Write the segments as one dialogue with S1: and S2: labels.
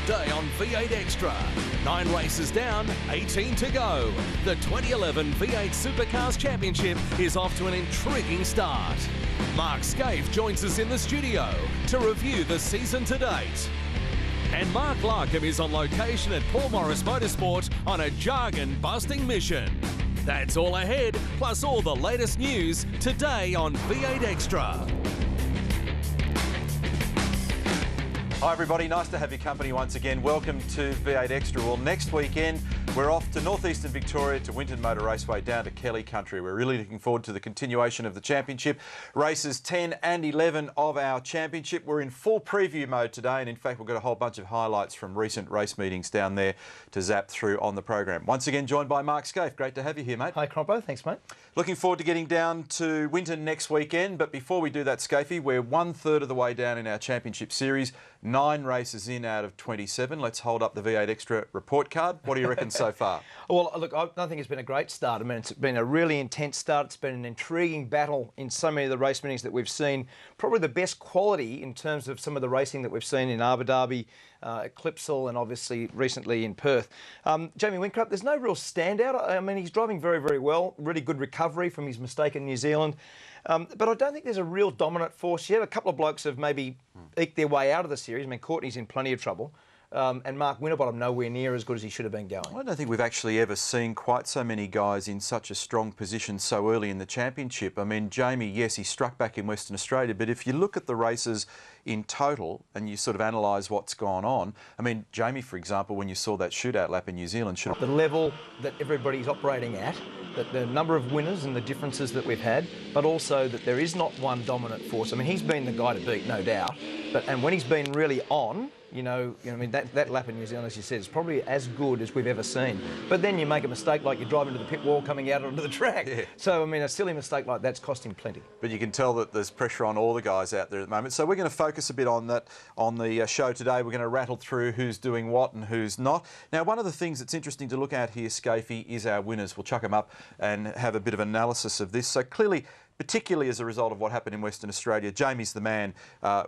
S1: today on V8 Xtra. 9 races down, 18 to go. The 2011 V8 Supercars Championship is off to an intriguing start. Mark Scaife joins us in the studio to review the season to date. And Mark Larko is on location at Paul Morris Motorsport on a jargon-busting mission. That's all ahead, plus all the latest news today on V8 Xtra.
S2: Hi everybody, nice to have your company once again. Welcome to V8 Xtra. Well, next weekend we're off to northeastern Victoria to Winton Motor Raceway down to Kelly Country. We're really looking forward to the continuation of the championship. Races 10 and 11 of our championship. We're in full preview mode today, and in fact we've got a whole bunch of highlights from recent race meetings down there to zap through on the program. Once again joined by Mark Scaife. Great to have you here, mate.
S3: Hi Crompo, thanks mate.
S2: Looking forward to getting down to Winton next weekend, but before we do that, Scaife, we're 1/3 of the way down in our championship series. 9 races in out of 27. Let's hold up the V8 Xtra report card. What do you reckon so far?
S3: Well, look, I don't think it's been a great start. I mean, it's been a really intense start. It's been an intriguing battle in so many of the race meetings that we've seen. Probably the best quality in terms of some of the racing that we've seen in Abu Dhabi, Clipsal, and obviously recently in Perth. Jamie Whincup, there's no real standout. I mean, he's driving very, very well. Really good recovery from his mistake in New Zealand. But I don't think there's a real dominant force yet. A couple of blokes have maybe eked their way out of the series. I mean, Courtney's in plenty of trouble. And Mark Winterbottom nowhere near as good as he should have been going.
S2: I don't think we've actually ever seen quite so many guys in such a strong position so early in the championship. I mean, Jamie, yes, he struck back in Western Australia, but if you look at the races in total and you sort of analyse what's gone on, I mean, Jamie, for example, when you saw that shootout lap in New Zealand, should have...
S3: The level that everybody's operating at, that the number of winners and the differences that we've had, but also that there is not one dominant force. I mean, he's been the guy to beat, no doubt, and when he's been really on, I mean, that lap in New Zealand, as you said, is probably as good as we've ever seen. But then you make a mistake like you drive into the pit wall coming out onto the track. Yeah. So, I mean, a silly mistake like that's cost him plenty.
S2: But you can tell that there's pressure on all the guys out there at the moment. So we're going to focus a bit on that on the show today. We're going to rattle through who's doing what and who's not. Now, one of the things that's interesting to look at here, Scaife, is our winners. We'll chuck them up and have a bit of analysis of this. So clearly, particularly as a result of what happened in Western Australia, Jamie's the man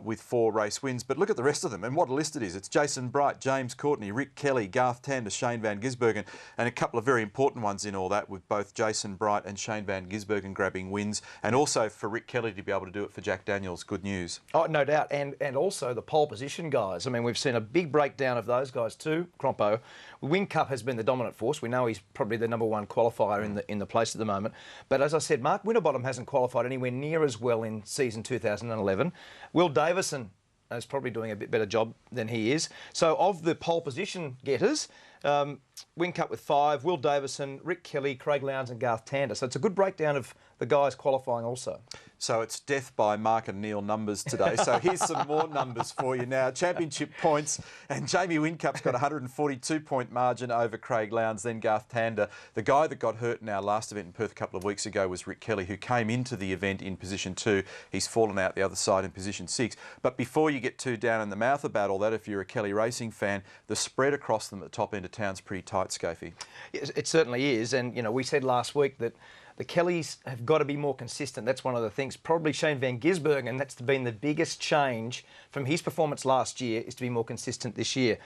S2: with 4 race wins. But look at the rest of them and what a list it is. It's Jason Bright, James Courtney, Rick Kelly, Garth Tander, Shane Van Gisbergen, and a couple of very important ones in all that, with both Jason Bright and Shane Van Gisbergen grabbing wins, and also for Rick Kelly to be able to do it for Jack Daniels. Good news.
S3: Oh, no doubt. And also the pole position guys. I mean, we've seen a big breakdown of those guys too. Crompo. Whincup has been the dominant force. We know he's probably the #1 qualifier in the place at the moment. But as I said, Mark Winterbottom hasn't qualified anywhere near as well in season 2011. Will Davison is probably doing a bit better job than he is. So of the pole position getters, Whincup with 5, Will Davison, Rick Kelly, Craig Lowndes and Garth Tander. So it's a good breakdown of the guys qualifying also. So
S2: it's death by Mark and Neil numbers today. So here's some more numbers for you now. Championship points, and Jamie Whincup's got a 142-point margin over Craig Lowndes, then Garth Tander. The guy that got hurt in our last event in Perth a couple of weeks ago was Rick Kelly, who came into the event in position 2. He's fallen out the other side in position 6. But before you get too down in the mouth about all that, if you're a Kelly racing fan, the spread across them at the top end of town's pretty tight, Scaife.
S3: Yes, it certainly is. And, we said last week that the Kellys have got to be more consistent. That's one of the things. Probably Shane Van Gisbergen, that's been the biggest change from his performance last year, is to be more consistent this year.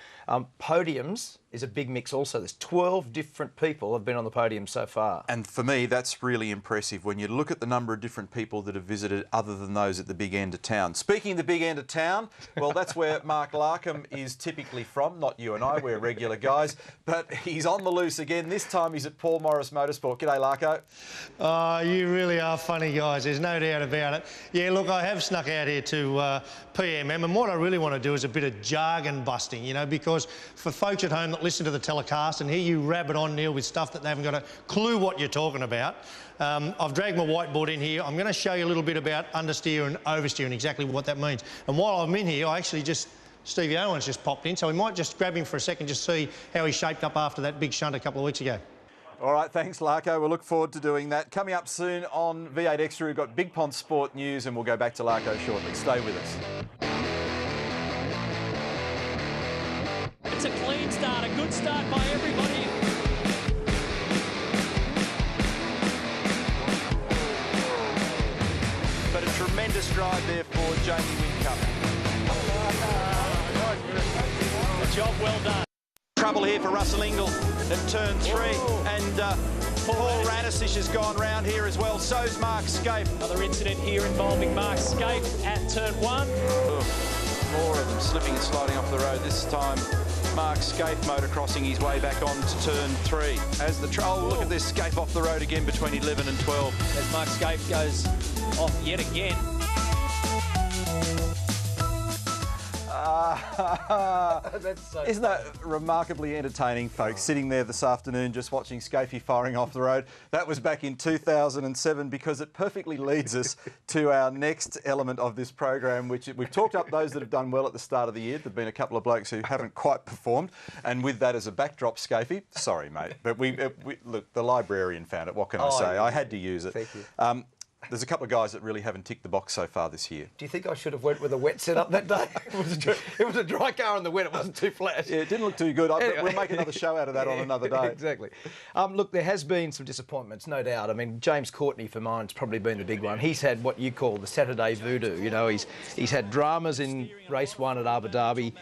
S3: Podiums is a big mix also. There's 12 different people have been on the podium so far.
S2: And for me, that's really impressive when you look at the number of different people that have visited other than those at the big end of town. Speaking of the big end of town, well, that's where Mark Larkham is typically from. Not you and I, we're regular guys. But he's on the loose again. This time he's at Paul Morris Motorsport. G'day, Larko.
S4: You really are funny guys, there's no doubt about it. Yeah, look, I have snuck out here to PMM, and what I really want to do is a bit of jargon busting, because for folks at home that listen to the telecast and hear you rabbit on, Neil, with stuff that they haven't got a clue what you're talking about, I've dragged my whiteboard in here. I'm going to show you a little bit about understeer and oversteer and exactly what that means. And while I'm in here, I actually Steve Owen's just popped in, so we might just grab him for a second, just see how he shaped up after that big shunt a couple of weeks ago.
S2: All right, thanks, Larko. We'll look forward to doing that. Coming up soon on V8 Xtra, we've got Big Pond Sport News, and we'll go back to Larko shortly. Stay with us.
S5: It's a clean start, a good start by everybody.
S2: But a tremendous drive there for Jamie Whincup.
S5: Job well done.
S6: Trouble here for Russell Ingall at turn 3. And Paul Morris has gone round here as well. So's Mark Scape.
S5: Another incident here involving Mark Scape at turn 1.
S6: More of them slipping and sliding off the road. This time Mark Scape motocrossing his way back on to turn 3. As the look at this, Scape off the road again between 11 and 12.
S5: As Mark Scape goes off yet again.
S2: Isn't that remarkably entertaining, folks? Sitting there this afternoon just watching Scafey firing off the road. That was back in 2007, because it perfectly leads us to our next element of this program, which we've talked up those that have done well at the start of the year. There've been a couple of blokes who haven't quite performed, and with that as a backdrop, Scafey, sorry, mate, but we look, the librarian found it. What can I say?
S3: Yeah.
S2: I had to use it.
S3: Thank you.
S2: There's a couple of guys that really haven't ticked the box so far this year.
S3: Do you think I should have went with a wet setup that day? It was a dry car in the wet. It wasn't too flat.
S2: Yeah, it didn't look too good. Anyway. We'll make another show out of that on another day.
S3: Exactly. Look, there has been some disappointments, no doubt. I mean, James Courtney, for mine's probably been the big one. He's had what you call the Saturday voodoo. You know, he's had dramas in race 1 at Abu Dhabi.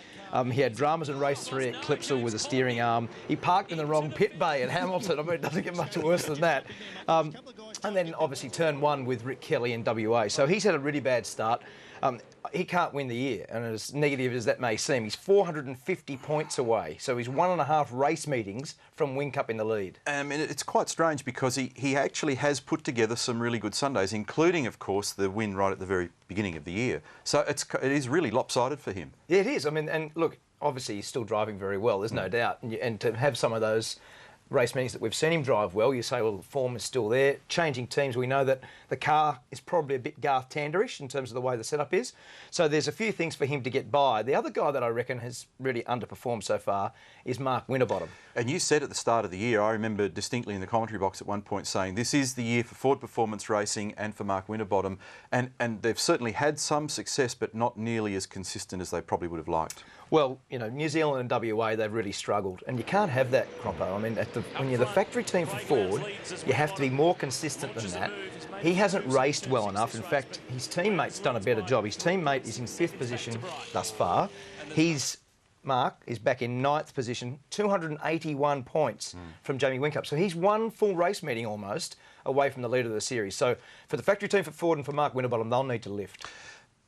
S3: He had dramas in race 3 at Clipsal with a steering arm. He parked in the wrong pit bay at Hamilton. I mean, it doesn't get much worse than that. And then obviously turn 1 with Rick Kelly in WA. So he's had a really bad start. He can't win the year, and as negative as that may seem, he's 450 points away. So he's 1.5 race meetings from Whincup in the lead.
S2: And it's quite strange, because he actually has put together some really good Sundays, including, of course, the win right at the very beginning of the year. So it is really lopsided for him.
S3: Yeah, it is. I mean, and look, obviously he's still driving very well, there's no doubt. And to have some of those race meetings that we've seen him drive well, you say, well, the form is still there. Changing teams, we know that the car is probably a bit Garth Tanderish in terms of the way the setup is. So there's a few things for him to get by. The other guy that I reckon has really underperformed so far is Mark Winterbottom.
S2: And you said at the start of the year, I remember distinctly in the commentary box at one point saying, this is the year for Ford Performance Racing and for Mark Winterbottom. And they've certainly had some success, but not nearly as consistent as they probably would have liked.
S3: Well, you know, New Zealand and WA, they've really struggled. And you can't have that, Croppo. I mean, when you're the factory team for Ford, you have to be more consistent than that. He hasn't raced well enough. In fact, his teammate's done a better job. His teammate is in 5th position thus far. Mark is back in 9th position, 281 points from Jamie Whincup. So he's 1 full race meeting almost away from the lead of the series. So for the factory team for Ford and for Mark Winterbottom, they'll need to lift.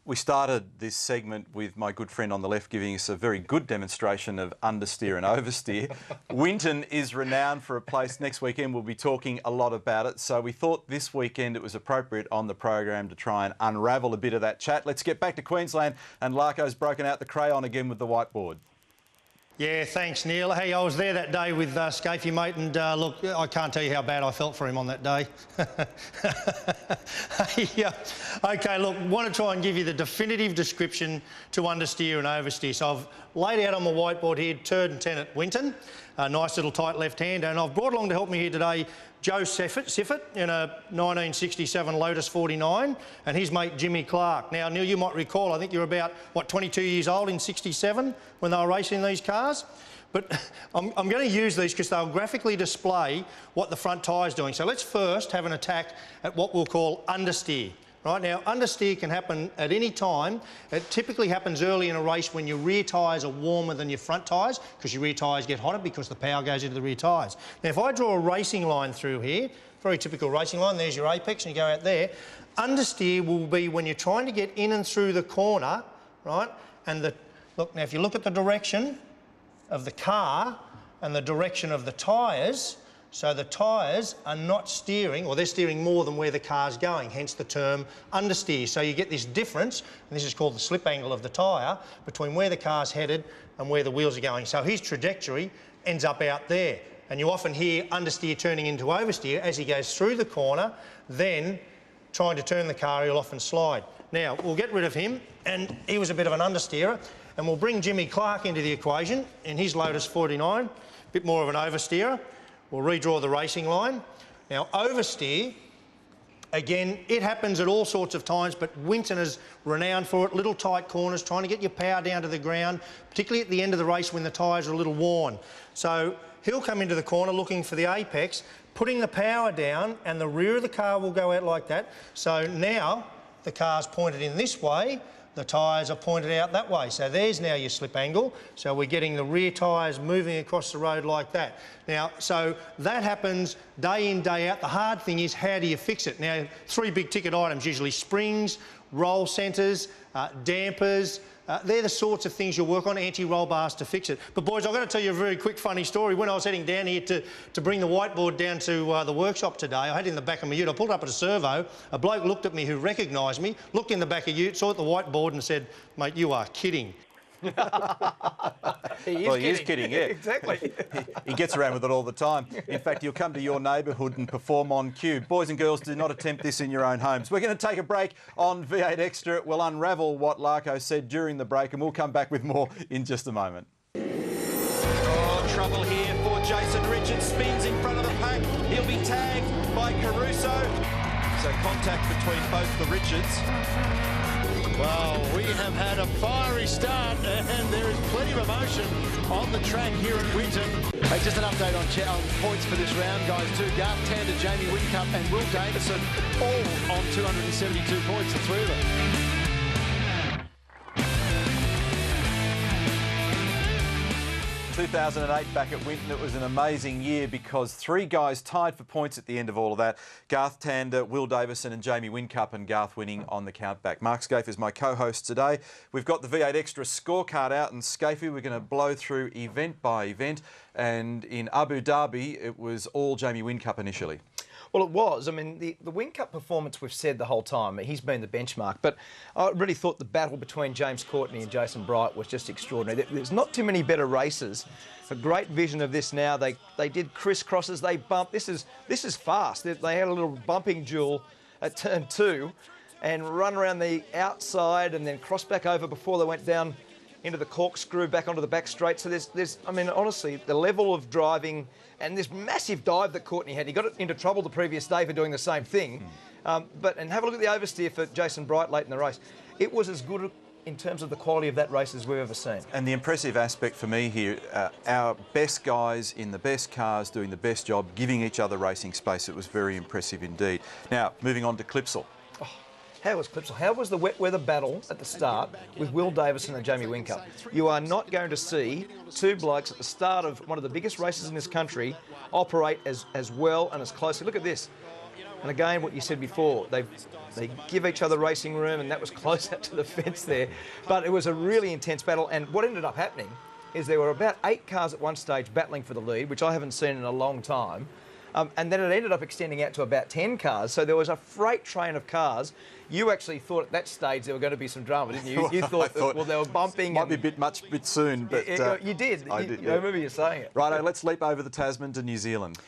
S2: We started this segment with my good friend on the left giving us a very good demonstration of understeer and oversteer. Winton is renowned for a place. Next weekend we'll be talking a lot about it. So we thought this weekend it was appropriate on the program to try and unravel a bit of that chat. Let's get back to Queensland, and Larko's broken out the crayon again with the whiteboard.
S4: Yeah, thanks, Neil. Hey, I was there that day with Scafey, mate, and look, I can't tell you how bad I felt for him on that day. OK, look, want to try and give you the definitive description to understeer and oversteer. So I've laid out on my whiteboard here, turn and 10 at Winton, a nice little tight left-hander, and I've brought along to help me here today Joe Siffert in a 1967 Lotus 49, and his mate Jimmy Clark. Now, Neil, you might recall, I think you're about, 22 years old in 67 when they were racing these cars. But I'm going to use these because they'll graphically display what the front tyre's doing. So let's first have an attack at what we'll call understeer. Right, now, understeer can happen at any time. It typically happens early in a race when your rear tyres are warmer than your front tyres, because your rear tyres get hotter because the power goes into the rear tyres. Now, if I draw a racing line through here, very typical racing line, there's your apex, and you go out there. Understeer will be when you're trying to get in and through the corner, right? And look, now, if you look at the direction of the car and the direction of the tyres, so the tyres are not steering, or they're steering more than where the car's going, hence the term understeer. So you get this difference, and this is called the slip angle of the tyre, between where the car's headed and where the wheels are going. So his trajectory ends up out there. And you often hear understeer turning into oversteer as he goes through the corner, then trying to turn the car, he'll often slide. Now, we'll get rid of him, and he was a bit of an understeerer, and we'll bring Jimmy Clark into the equation in his Lotus 49, a bit more of an oversteerer. We'll redraw the racing line. Now, oversteer, again, it happens at all sorts of times, but Winton is renowned for it. Little tight corners, trying to get your power down to the ground, particularly at the end of the race when the tyres are a little worn. So he'll come into the corner looking for the apex, putting the power down, and the rear of the car will go out like that. So now the car's pointed in this way. the tyres are pointed out that way. So there's now your slip angle. So we're getting the rear tyres moving across the road like that. Now, so that happens day in, day out. The hard thing is, how do you fix it? Now, 3 big ticket items, usually springs, roll centres, dampers. They're the sorts of things you'll work on, anti-roll bars to fix it. But boys, I've got to tell you a very quick funny story. When I was heading down here to bring the whiteboard down to the workshop today, I had it in the back of my ute. I pulled up at a servo. A bloke looked at me who recognised me, looked in the back of ute, saw at the whiteboard and said, "Mate, you are kidding."
S2: He is kidding, yeah.
S3: Exactly.
S2: He gets around with it all the time. In fact, he'll come to your neighbourhood and perform on cue. Boys and girls, do not attempt this in your own homes. We're going to take a break on V8 Extra. We'll unravel what Larko said during the break, and we'll come back with more in just a moment.
S6: Oh, trouble here for Jason Richards. Spins in front of the pack. He'll be tagged by Caruso. So contact between both the Richards.
S7: Well, we have had a fiery start and there is plenty of emotion on the track here at Winton.
S8: Hey, just an update on points for this round, guys. Garth Tander, Jamie Whitcup and Will Davison all on 272 points, the three of them.
S2: 2008 back at Winton, it was an amazing year because 3 guys tied for points at the end of all of that. Garth Tander, Will Davison and Jamie Whitcup, and Garth winning on the countback. Mark Scaife is my co-host today. We've got the V8 Extra scorecard out, and Scaife, we're going to blow through event by event. And in Abu Dhabi, it was all Jamie Whitcup initially.
S3: Well, it was. I mean, the Wincup performance, we've said the whole time, he's been the benchmark. But I really thought the battle between James Courtney and Jason Bright was just extraordinary. There's not too many better races. A great vision of this now. They did crisscrosses, they bumped. This is fast. They had a little bumping duel at turn 2 and run around the outside and then cross back over before they went down into the corkscrew back onto the back straight. So there's I mean, honestly, the level of driving and this massive dive that Courtney had. He got into trouble the previous day for doing the same thing. And have a look at the oversteer for Jason Bright late in the race. It was as good in terms of the quality of that race as we've ever seen.
S2: And the impressive aspect for me here, our best guys in the best cars doing the best job, giving each other racing space. It was very impressive indeed. Now, moving on to Clipsal.
S3: How was Clipsal? How was the wet weather battle at the start with Will Davison and Jamie Whitcup? You are not going to see 2 blokes at the start of one of the biggest races in this country operate as well and as closely. Look at this. And again, what you said before, they give each other racing room, and that was close up to the fence there. But it was a really intense battle, and what ended up happening is there were about 8 cars at one stage battling for the lead, which I haven't seen in a long time. And then it ended up extending out to about 10 cars. So there was a freight train of cars. You actually thought at that stage there were going to be some drama, didn't you? You thought, well, they were bumping.
S2: Might be a bit soon, but...
S3: you did.
S2: I did,
S3: I remember you saying it.
S2: Righto, let's leap over the Tasman to New Zealand.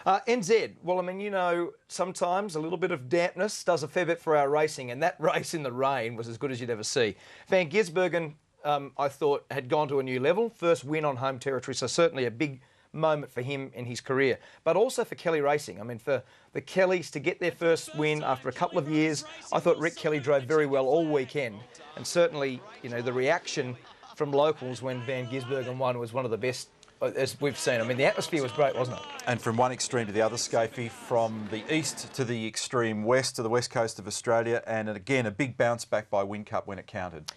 S3: NZ, well, I mean, you know, sometimes a little bit of dampness does a fair bit for our racing, and that race in the rain was as good as you'd ever see. Van Gisbergen, I thought, had gone to a new level. First win on home territory, so certainly a big moment for him in his career, but also for Kelly Racing. I mean, for the Kellys to get their first win after a couple of years, I thought Rick Kelly drove very well all weekend, and certainly, you know, the reaction from locals when Van Gisbergen won was one of the best as we've seen. I mean, the atmosphere was great, wasn't it?
S2: And from one extreme to the other, Scaife, from the east to the extreme west to the west coast of Australia, and again, a big bounce back by Whitcup when it counted.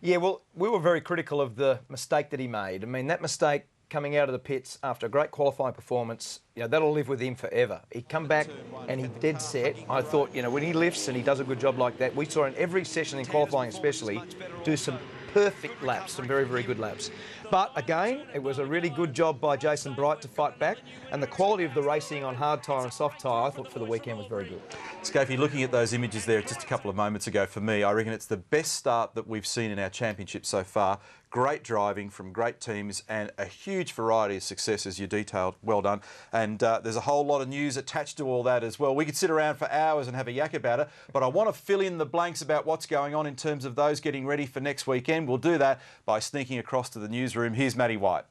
S3: Yeah, well, we were very critical of the mistake that he made. I mean, that mistake coming out of the pits after a great qualifying performance, you know, that'll live with him forever. He come back and he dead set. I thought, you know, when he lifts and he does a good job like that, we saw in every session in qualifying especially, do some perfect laps, some very, very good laps. But again, it was a really good job by Jason Bright to fight back, and the quality of the racing on hard tyre and soft tyre, I thought for the weekend was very good.
S2: Scaife, looking at those images there just a couple of moments ago, for me, I reckon it's the best start that we've seen in our championship so far. Great driving from great teams and a huge variety of successes you detailed. Well done. And there's a whole lot of news attached to all that as well. We could sit around for hours and have a yak about it, but I want to fill in the blanks about what's going on in terms of those getting ready for next weekend. We'll do that by sneaking across to the newsroom. Here's Matty White.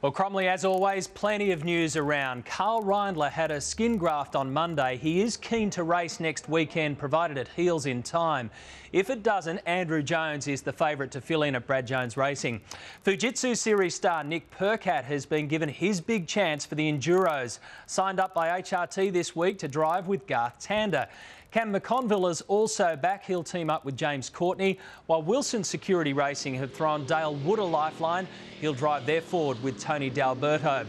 S5: Well, Cromley, as always, plenty of news around. Carl Reindler had a skin graft on Monday. He is keen to race next weekend, provided it heals in time. If it doesn't, Andrew Jones is the favourite to fill in at Brad Jones Racing. Fujitsu Series star Nick Percat has been given his big chance for the Enduros. Signed up by HRT this week to drive with Garth Tander. Cam McConville is also back. He'll team up with James Courtney, while Wilson Security Racing have thrown Dale Wood a lifeline. He'll drive their Ford with Tony D'Alberto.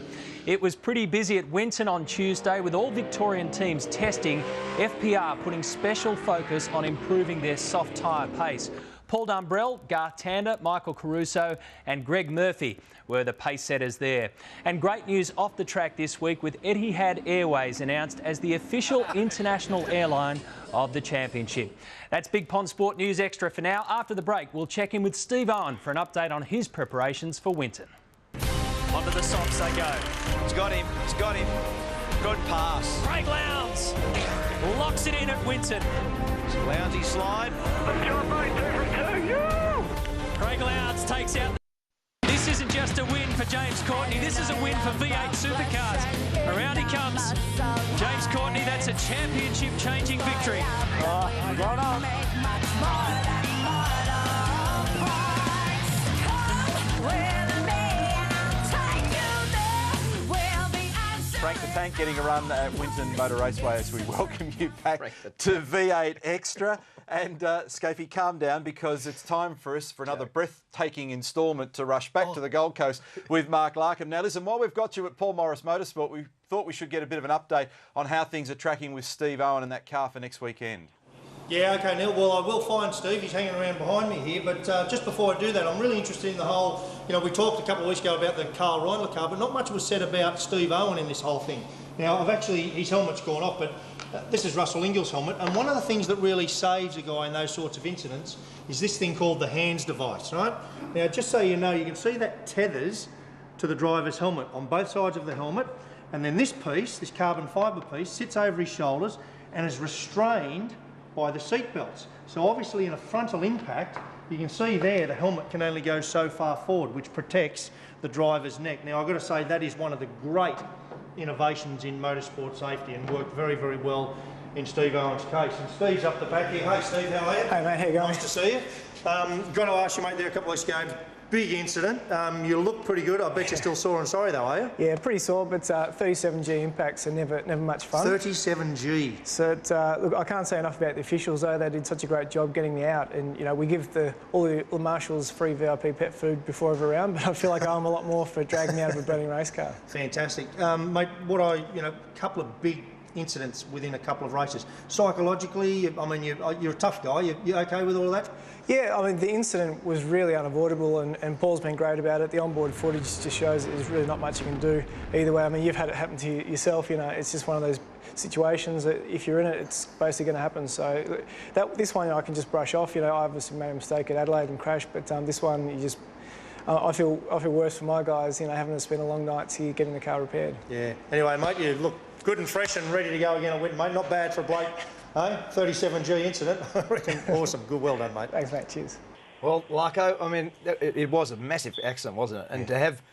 S5: It was pretty busy at Winton on Tuesday with all Victorian teams testing, FPR putting special focus on improving their soft tyre pace. Paul Dumbrell, Garth Tander, Michael Caruso and Greg Murphy were the pace setters there. And great news off the track this week with Etihad Airways announced as the official international airline of the championship. That's Big Pond Sport News Extra for now. After the break, we'll check in with Steve Owen for an update on his preparations for Winton.
S9: Onto the softs they go. He's got him. He's got him. Good pass.
S5: Craig Lowndes locks it in at Winton.
S9: Lounsey slide.
S5: Craig Lowndes takes out. This isn't just a win for James Courtney. This is a win for V8 Supercars. Around he comes. James Courtney, that's a championship-changing victory.
S9: Well done.
S2: Frank the Tank getting a run at Winton Motor Raceway as we welcome you back to V8 Extra. And Scafey, calm down because it's time for us for another breathtaking instalment to rush back to the Gold Coast with Mark Larko. Now listen, while we've got you at Paul Morris Motorsport, we thought we should get a bit of an update on how things are tracking with Steve Owen and that car for next weekend.
S4: Yeah, OK, Neil. Well, I will find Steve. He's hanging around behind me here. But just before I do that, I'm really interested in the whole... You know, we talked a couple of weeks ago about the Carl Reindler car, but not much was said about Steve Owen in this whole thing. Now, his helmet's gone off, but this is Russell Ingall's helmet. And one of the things that really saves a guy in those sorts of incidents is this thing called the hands device, right? Now, just so you know, you can see that tethers to the driver's helmet on both sides of the helmet. And then this piece, this carbon fibre piece, sits over his shoulders and is restrained by the seat belts. So obviously in a frontal impact, you can see there the helmet can only go so far forward, which protects the driver's neck. Now I've got to say that is one of the great innovations in motorsport safety and worked very, very well in Steve Owen's case. And Steve's up the back here. Hey Steve, how are you?
S10: Hey mate, how you going?
S4: Nice to see you. Got to ask you mate there a couple of weeks ago, big incident. You look pretty good. I bet you're still sore and sorry though, are you?
S10: Yeah, pretty sore, but 37G impacts are never much fun.
S4: 37G.
S10: So look, I can't say enough about the officials though. They did such a great job getting me out, and you know we give all the marshals free VIP pet food before every round, but I feel like I owe them a lot more for dragging me out of a burning race car.
S4: Fantastic, mate. A couple of big incidents within a couple of races. Psychologically, I mean, you're a tough guy. You okay with all of that?
S10: Yeah, I mean, the incident was really unavoidable, and Paul's been great about it. The onboard footage just shows that there's really not much you can do either way. I mean, you've had it happen to yourself, you know, it's just one of those situations that if you're in it, it's basically going to happen. So this one I can just brush off. You know, I obviously made a mistake at Adelaide and crashed, but this one, you just... I feel worse for my guys, you know, having to spend a long night here getting the car repaired.
S4: Yeah. Anyway, mate, you look good and fresh and ready to go again at Winton, mate. Not bad for a bloke. Hey, 37G incident. I reckon awesome. Good, well done, mate.
S10: Thanks, mate. Cheers.
S3: Well, Larko, I mean, it was a massive accident, wasn't it? And to have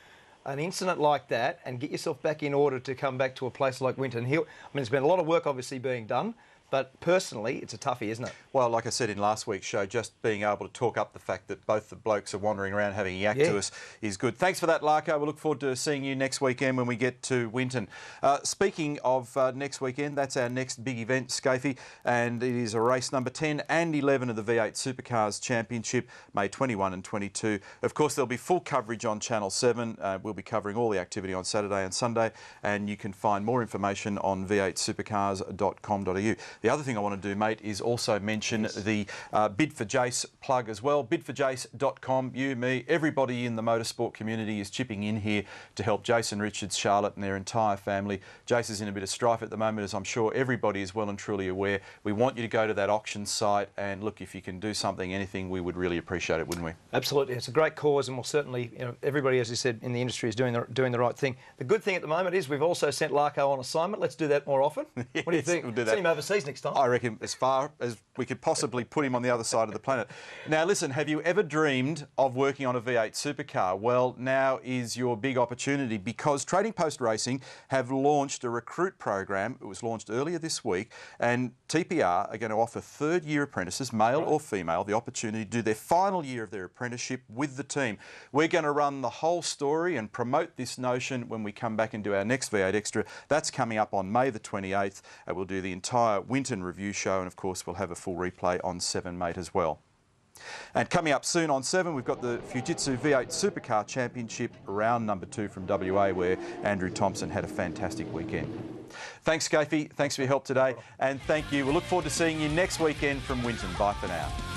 S3: an incident like that and get yourself back in order to come back to a place like Winton Hill, I mean, there's been a lot of work obviously being done, but personally, it's a toughie, isn't it?
S2: Well, like I said in last week's show, just being able to talk up the fact that both the blokes are wandering around having a yak to us is good. Thanks for that, Larko. We look forward to seeing you next weekend when we get to Winton. Speaking of next weekend, that's our next big event, Scafey, and it is a race number 10 and 11 of the V8 Supercars Championship, May 21 and 22. Of course, there'll be full coverage on Channel 7. We'll be covering all the activity on Saturday and Sunday, and you can find more information on v8supercars.com.au. The other thing I want to do, mate, is also mention the Bid for Jace plug as well. Bidforjace.com. You, me, everybody in the motorsport community is chipping in here to help Jason Richards, Charlotte and their entire family. Jace is in a bit of strife at the moment, as I'm sure everybody is well and truly aware. We want you to go to that auction site and look, if you can do something, anything, we would really appreciate it, wouldn't we?
S3: Absolutely. It's a great cause, and we'll certainly, you know, everybody, as you said, in the industry is doing the right thing. The good thing at the moment is we've also sent Larko on assignment. Let's do that more often.
S2: Yes,
S3: what do you think?
S2: We'll do that.
S3: Send him overseas next time.
S2: I reckon as far as we could possibly put him on the other side of the planet. Now listen, have you ever dreamed of working on a V8 supercar? Well, now is your big opportunity, because Trading Post Racing have launched a recruit program. It was launched earlier this week, and TPR are going to offer third-year apprentices, male or female, the opportunity to do their final year of their apprenticeship with the team. We're going to run the whole story and promote this notion when we come back and do our next V8 Extra. That's coming up on May the 28th. We'll do the entire winter Winton review show, and of course we'll have a full replay on 7 Mate as well. And coming up soon on 7, we've got the Fujitsu V8 Supercar Championship round number 2 from WA, where Andrew Thompson had a fantastic weekend. Thanks, Scafey. Thanks for your help today. And thank you. We'll look forward to seeing you next weekend from Winton. Bye for now.